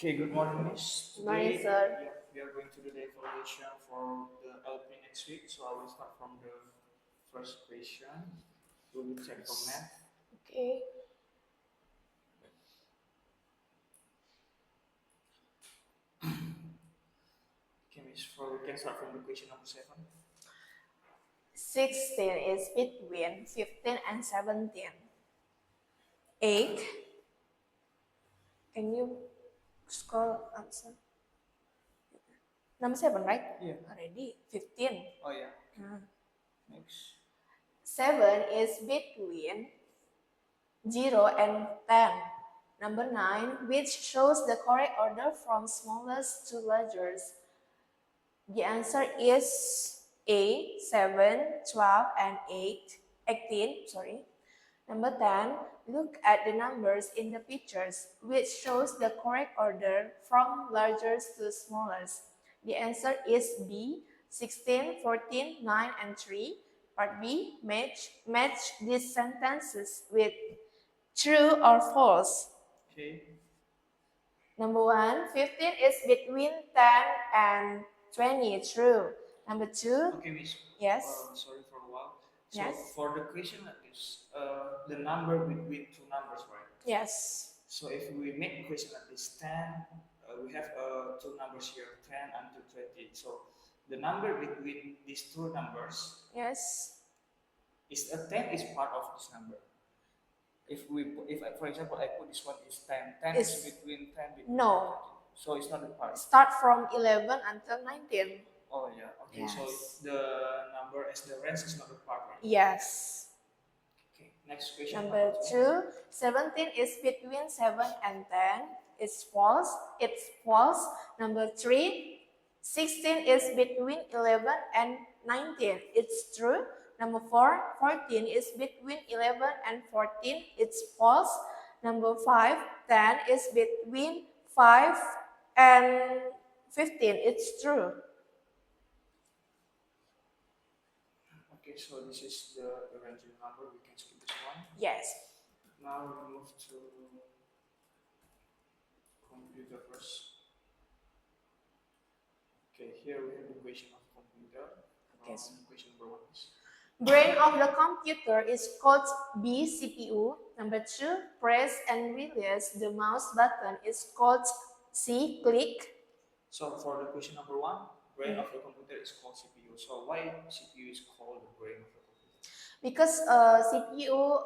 Okay, good morning, Miss. Good morning, Today, sir. we are going to do the evaluation for the LP next week. So I will start from the first question. We will check for math. Okay. Okay, Miss. We can start from the question number 7. 16 is between 15 and 17. 8. Can you scroll up, sir? Number 7, right? Yeah. Already. 15. Oh yeah. Uh, Next. 7 is between 0 and 10. Number 9, which shows the correct order from smallest to largest. The answer is A, 7, 12, and 18. Number 10, look at the numbers in the pictures, which shows the correct order from largest to smallest. The answer is B, 16, 14, 9, and 3. Part B, match these sentences with true or false. Okay. Number 1, 15 is between 10 and 20, true. Number 2, Okay, Miss. yes. Sorry for a while. So Yes. for the question like this, the number between two numbers, right? Yes. So if we make a question like this, 10, we have two numbers here, 10 and 20. So the number between these two numbers Yes. is a 10 is part of this number. For example, I put this one is 10. 10 is between 10 between No. 20. So it's not a part. Start from 11 until 19. Oh yeah. Okay. Yes. So the number as the range is not a part, right? Yes. Okay. Next question. Number 2, 17 is between 7 and 10. It's false. It's false. Number 3, 16 is between 11 and 19. It's true. Number 4, 14 is between 11 and 14. It's false. Number 5, 10 is between 5 and 15. It's true. Okay, so this is the random number. We can skip this one. Yes. Now we move to computer first. Okay, here we have the question of computer. Okay. Question number 1 is. Brain of the computer is called B, CPU. Number 2, press and release the mouse button is called C, click. So for the question number 1, brain of the computer is called CPU. So why CPU is called the brain of the computer? Because CPU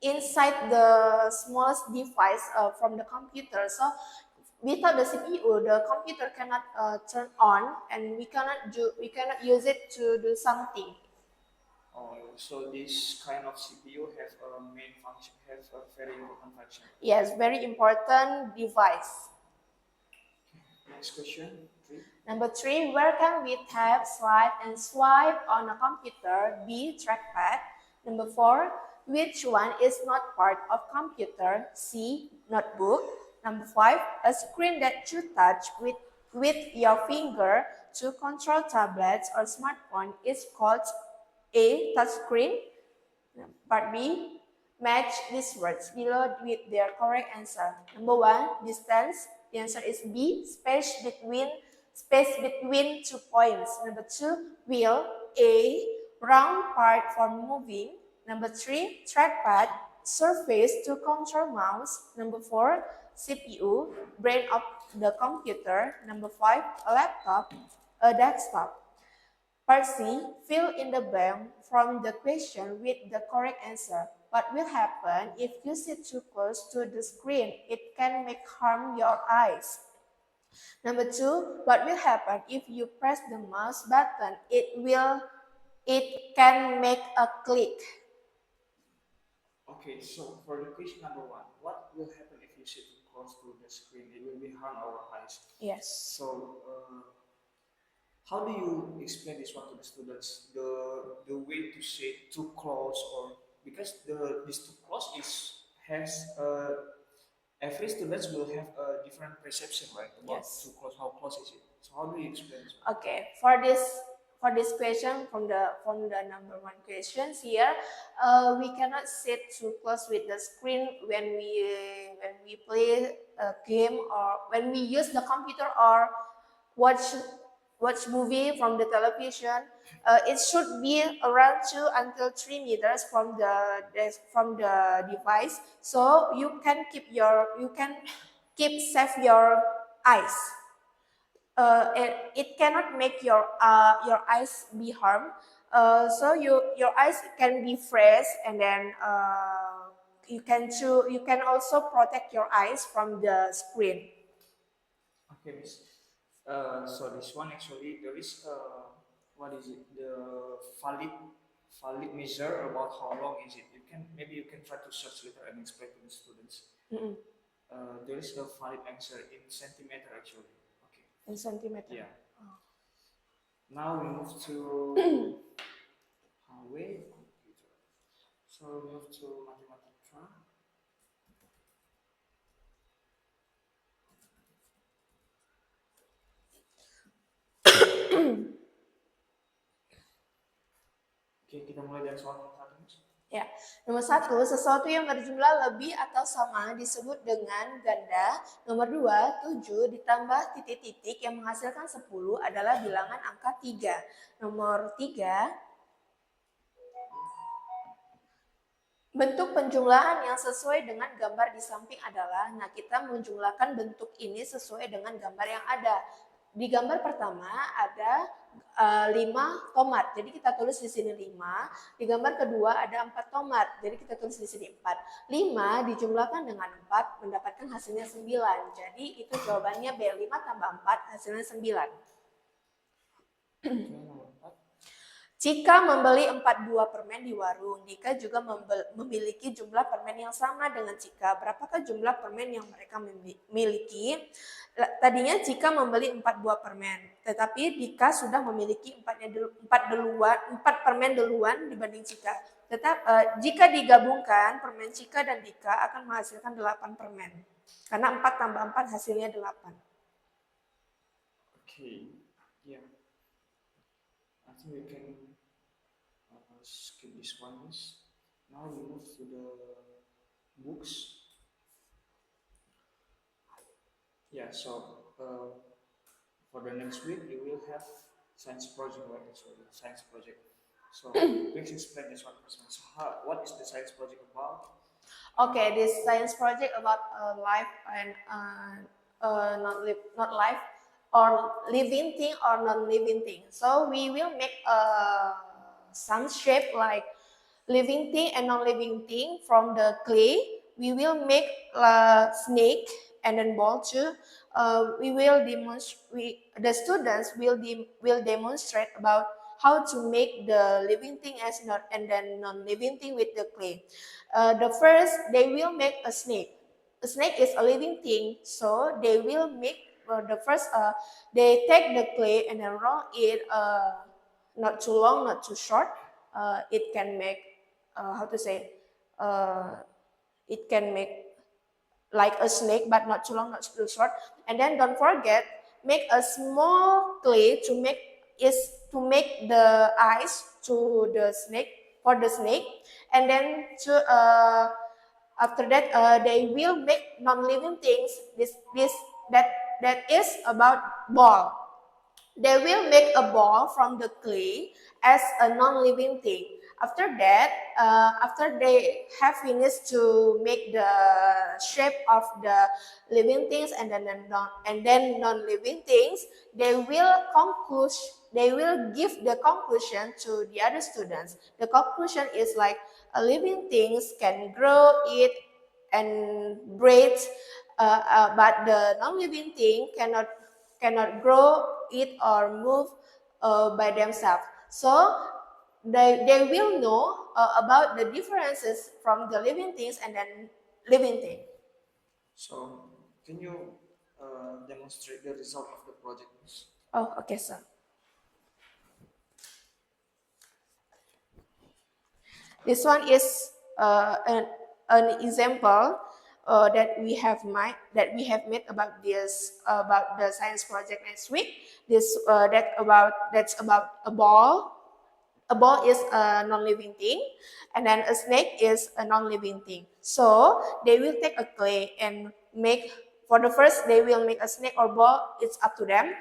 inside the smallest device from the computer. So without the CPU, the computer cannot turn on, and we cannot use it to do something. Oh, so this kind of CPU have a main function, have a very important function. Yes, very important device. Next question, 3. Number 3, where can we tap, slide, and swipe on a computer? B, trackpad. Number 4, which one is not part of computer? C, notebook. Number 5, a screen that you touch with your finger to control tablets or smartphone is called A, touchscreen. Part B, match these words below with their correct answer. Number 1, distance. The answer is B, space between two points. Number 2, wheel. A, round part for moving. Number 3, trackpad, surface to control mouse. Number 4, CPU, brain of the computer. Number 5, a laptop, a desktop. Part C, fill in the blank from the question with the correct answer. What will happen if you sit too close to the screen? It can make harm your eyes. Number 2, what will happen if you press the mouse button? It can make a click. Okay, so for the question number 1, what will happen if you sit too close to the screen? It will be harm our eyes. Yes. So how do you explain this one to the students? The way to sit too close, or because this too close has every students will have a different perception, right? About Yes. too close, how close is it? So how do you explain this? Okay, for this question from the number 1 questions here, we cannot sit too close with the screen when we play a game or when we use the computer or watch movie from the television, it should be around 2 until 3 meters from the device, so you can keep safe your eyes. It cannot make your eyes be harmed. So your eyes can be fresh, and then you can also protect your eyes from the screen. Okay, Miss. So this one actually there is what is it? The valid measure about how long is it? You can try to search later and explain to the students. Mm-mm. There is a valid answer in centimeter actually. Okay. In centimeter. Yeah. Now we move to highway computer. So we move to Mathematica. Oke, kita mulai dari soal yang satu. Ya, nomor 1, sesuatu yang berjumlah lebih atau sama disebut dengan ganda. Nomor 2, 7 ditambah titik-titik yang menghasilkan 10 adalah bilangan angka 3. Nomor 3, bentuk penjumlahan yang sesuai dengan gambar di samping adalah, nah kita menjumlahkan bentuk ini sesuai dengan gambar yang ada. Di gambar pertama ada 5 tomat, jadi kita tulis di sini 5. Di gambar kedua ada 4 tomat, jadi kita tulis di sini 4. 5 dijumlahkan dengan 4 mendapatkan hasilnya 9. Jadi itu jawabannya B, 5 tambah 4 hasilnya 9. Cika membeli 4 buah permen di warung. Dika juga memiliki jumlah permen yang sama dengan Cika. Berapakah jumlah permen yang mereka miliki? Tadinya Cika membeli 4 buah permen, tetapi Dika sudah memiliki 4 permen duluan dibanding Cika. Jika digabungkan, permen Cika dan Dika akan menghasilkan 8 permen. Karena 4 tambah 4 hasilnya 8. Okay, yeah. I think we can skip this one. Now we move to the books. Yeah, so for the next week we will have science project, right? Actually, science project. So please explain this one first. So what is the science project about? Okay, this science project about life and not life, or living thing or non-living thing. So we will make some shape like living thing and non-living thing from the clay. We will make a snake and then ball too. The students will demonstrate about how to make the living thing and then non-living thing with the clay. The first, they will make a snake. A snake is a living thing, so they will make they take the clay and then roll it, not too long, not too short. It can make it can make like a snake, but not too long, not too short. And then don't forget, make a small clay to make the eyes to the snake, for the snake. And then after that, they will make non-living things. That is about ball. They will make a ball from the clay as a non-living thing. After that, after they have finished to make the shape of the living things and then non-living things, they will give the conclusion to the other students. The conclusion is like a living things can grow, eat, and breathe, but the non-living thing cannot grow, eat, or move by themselves. So they will know about the differences from the living things and then living thing. So can you demonstrate the result of the project? Oh, okay, sir. This one is an example that we have made about the science project next week. That's about a ball. A ball is a non-living thing, and then a snake is a non-living thing. So they will take a clay and make for the first, they will make a snake or ball. It's up to them.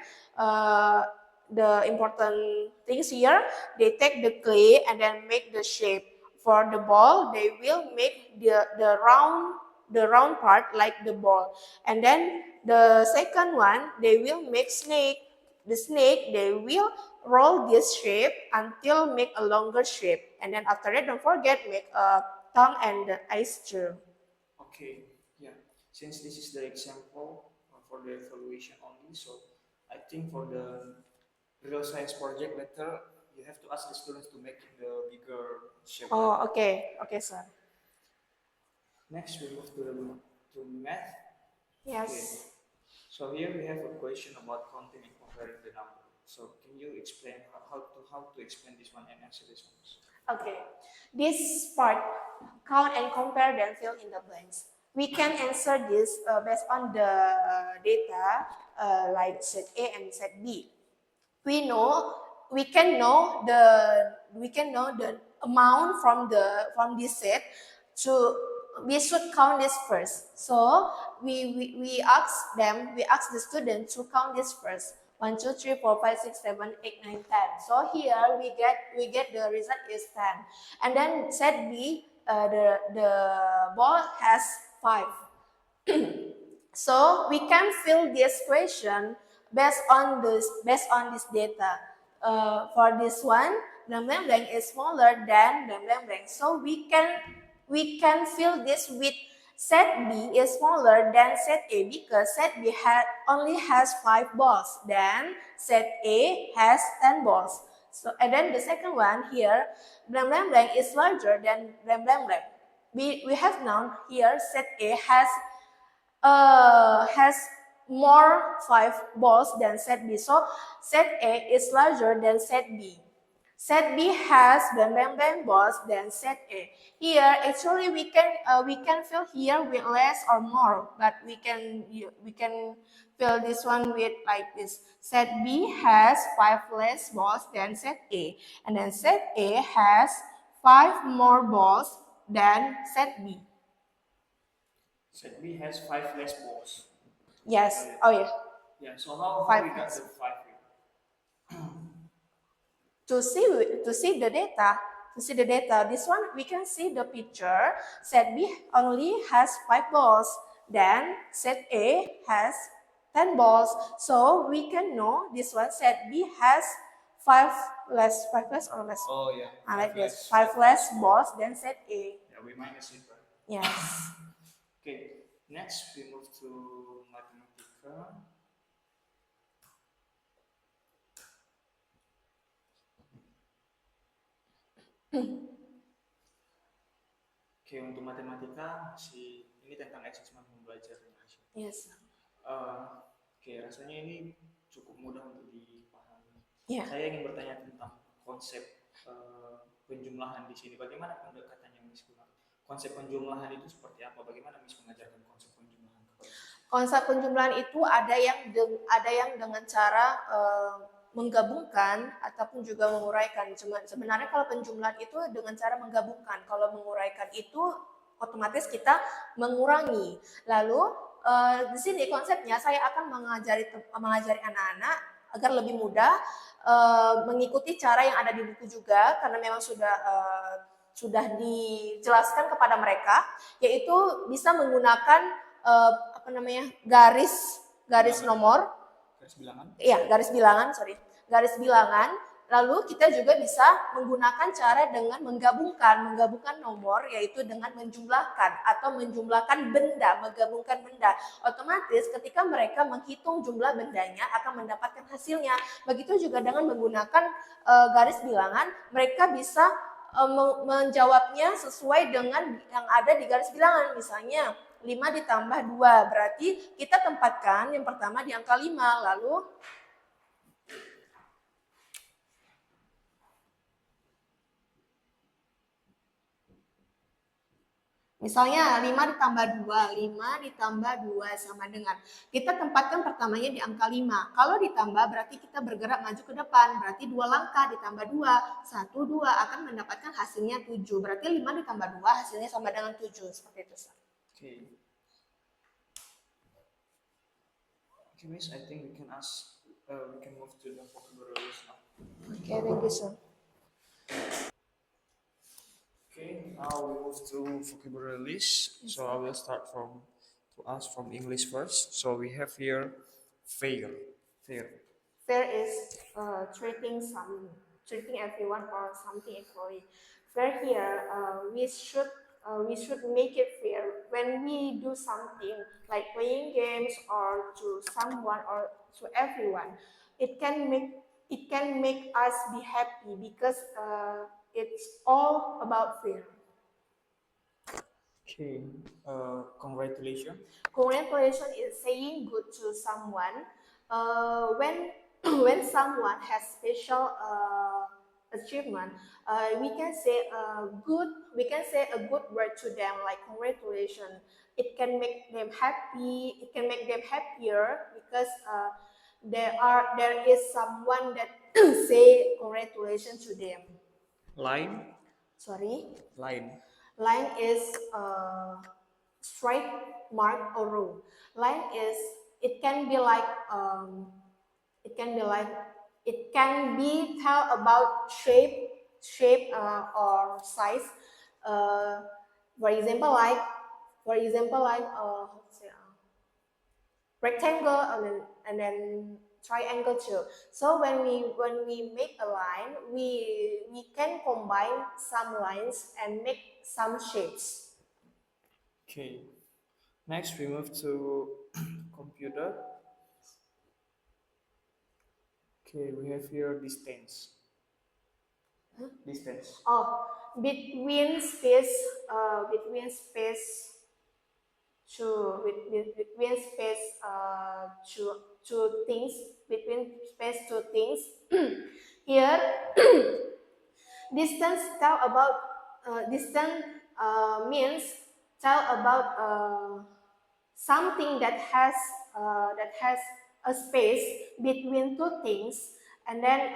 The important things here, they take the clay and then make the shape. For the ball, they will make the round part like the ball. And then the second one, they will make snake. The snake, they will roll this shape until make a longer shape. And then after that, don't forget make a tongue and the eyes too. Okay, yeah. Since this is the example for the evaluation only, so I think for the real science project later, you have to ask the students to make the bigger shape. Oh, okay, okay, sir. Next, we move to math. Yes. So here we have a question about counting and comparing the number. So can you explain how to explain this one and answer this one? Okay. This part, count and compare, then fill in the blanks. We can answer this based on the data like set A and set B. We can know the amount from this set. We should count this first. So we ask the student to count this first. 1, 2, 3, 4, 5, 6, 7, 8, 9, 10. So here we get the result is 10. And then set B, the ball has 5. So we can fill this question based on this data. For this one, blank blank blank is smaller than blank blank blank. So we can fill this with set B is smaller than set A because set B only has 5 balls, then set A has 10 balls. So and then the second one here, blank blank blank is larger than blank blank blank. We have known here set A has more 5 balls than set B. So set A is larger than set B. Set B has bang bang bang balls than set A. Here actually we can fill here with less or more, but we can fill this one with like this. Set B has 5 less balls than set A, and then set A has 5 more balls than set B. Set B has 5 less balls. Yes. Oh yeah. Yeah. So how Five we got less. the 5? To see the data, this one we can see the picture. Set B only has 5 balls, then set A has 10 balls. So we can know this one set B has 5 less or less. Oh yeah. Like this, 5 less balls than set A. Yeah, we minus it, right? Yes. Okay. Next, we move to Mathematica. Oke, untuk matematika ini tentang asesmen pembelajaran. Yes. Oke, rasanya ini cukup mudah untuk dipahami. Yeah. Saya ingin bertanya tentang konsep penjumlahan di sini. Bagaimana pendekatannya Miss? Konsep penjumlahan itu seperti apa? Bagaimana Miss mengajarkan konsep penjumlahan kepada siswa? Konsep penjumlahan itu ada yang dengan cara menggabungkan ataupun juga menguraikan. Sebenarnya kalau penjumlahan itu dengan cara menggabungkan. Kalau menguraikan itu otomatis kita mengurangi. Lalu di sini konsepnya saya akan mengajari anak-anak agar lebih mudah mengikuti cara yang ada di buku juga, karena memang sudah dijelaskan kepada mereka, yaitu bisa menggunakan garis nomor. Garis bilangan? Iya, garis bilangan. Lalu kita juga bisa menggunakan cara dengan menggabungkan nomor, yaitu dengan menjumlahkan atau menjumlahkan benda, menggabungkan benda. Otomatis ketika mereka menghitung jumlah bendanya akan mendapatkan hasilnya. Begitu juga dengan menggunakan garis bilangan, mereka bisa menjawabnya sesuai dengan yang ada di garis bilangan. Misalnya 5 ditambah 2, berarti kita tempatkan yang pertama di angka 5, lalu misalnya 5 ditambah 2 sama dengan, kita tempatkan pertamanya di angka 5. Kalau ditambah berarti kita bergerak maju ke depan, berarti 2 langkah ditambah 2, 1, 2 akan mendapatkan hasilnya 7. Berarti 5 ditambah 2 hasilnya sama dengan 7, seperti itu. Oke. Okay, Miss, I think we can ask. We can move to the vocabulary list now. Okay, thank you, sir. Okay, now we move to vocabulary list. So I will start from to ask from English first. So we have here fair. Fair. Fair is treating everyone or something equally. Fair here, we should make it fair when we do something like playing games or to someone or to everyone. It can make us be happy because it's all about fair. Okay. Congratulations. Congratulations is saying good to someone when when someone has special achievement. We can say a good word to them like congratulations. It can make them happy. It can make them happier because there is someone that say congratulations to them. Line. Sorry. Line. Line is straight mark or row. Line is it can be like it can be like it can be tell about or size. Uh, for example, like how to say, rectangle and then triangle too. So when we make a line, we can combine some lines and make some shapes. Okay. Next, we move to computer. Okay, we have here distance. Distance. Oh, between space between space to things between space to things. Here, distance tell about distance means tell about something that has a space between two things, and then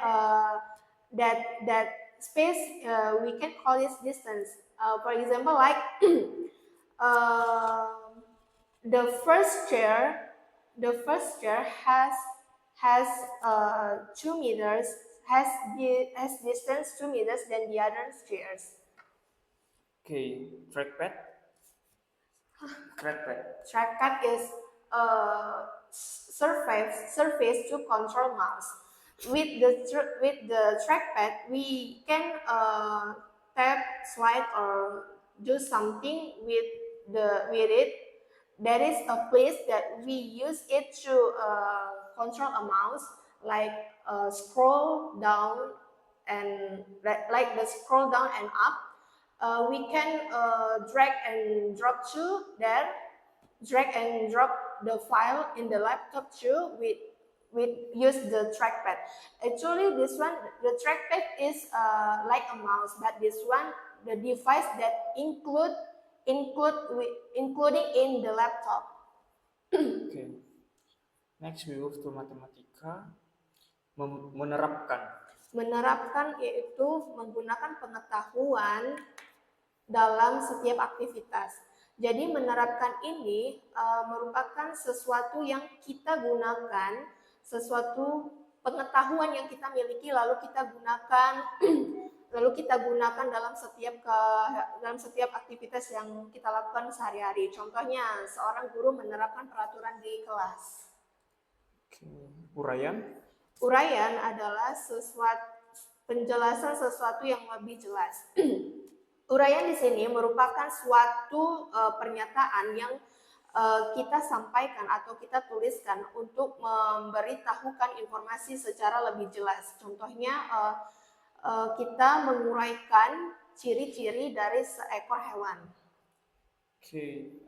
that space we can call it distance. For example, like um, the first chair has 2 meters has distance 2 meters than the other chairs. Okay, trackpad. Trackpad. Trackpad is a surface to control mouse. With the trackpad, we can tap, slide, or do something with it. There is a place that we use it to control a mouse, like scroll down and like the scroll down and up. We can drag and drop to there, drag and drop the file in the laptop too with use the trackpad. Actually, this one the trackpad is like a mouse, but this one the device that including in the laptop. Okay. Next, we move to matematika. Menerapkan. Menerapkan yaitu menggunakan pengetahuan dalam setiap aktivitas. Jadi menerapkan ini merupakan sesuatu yang kita gunakan, sesuatu pengetahuan yang kita miliki lalu kita gunakan dalam setiap aktivitas yang kita lakukan sehari-hari. Contohnya seorang guru menerapkan peraturan di kelas. Uraian. Uraian adalah penjelasan sesuatu yang lebih jelas. Uraian di sini merupakan suatu pernyataan yang kita sampaikan atau kita tuliskan untuk memberitahukan informasi secara lebih jelas. Contohnya kita menguraikan ciri-ciri dari seekor hewan. Okay,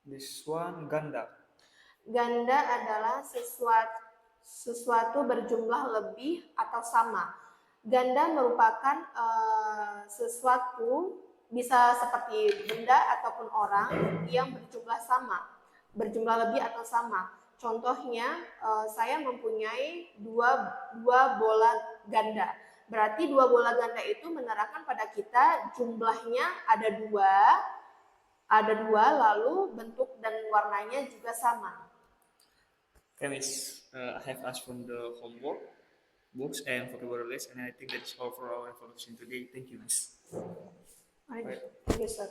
this one ganda. Ganda adalah sesuatu berjumlah lebih atau sama. Ganda merupakan sesuatu bisa seperti benda ataupun orang yang berjumlah lebih atau sama. Contohnya, saya mempunyai dua bola ganda. Berarti 2 bola ganda itu menerangkan pada kita jumlahnya ada dua, lalu bentuk dan warnanya juga sama. Okay, Miss, I have asked from the homework, books, and vocabulary list, and I think that's all for our information today. Thank you, Miss. Right. Right. Thank you, sir.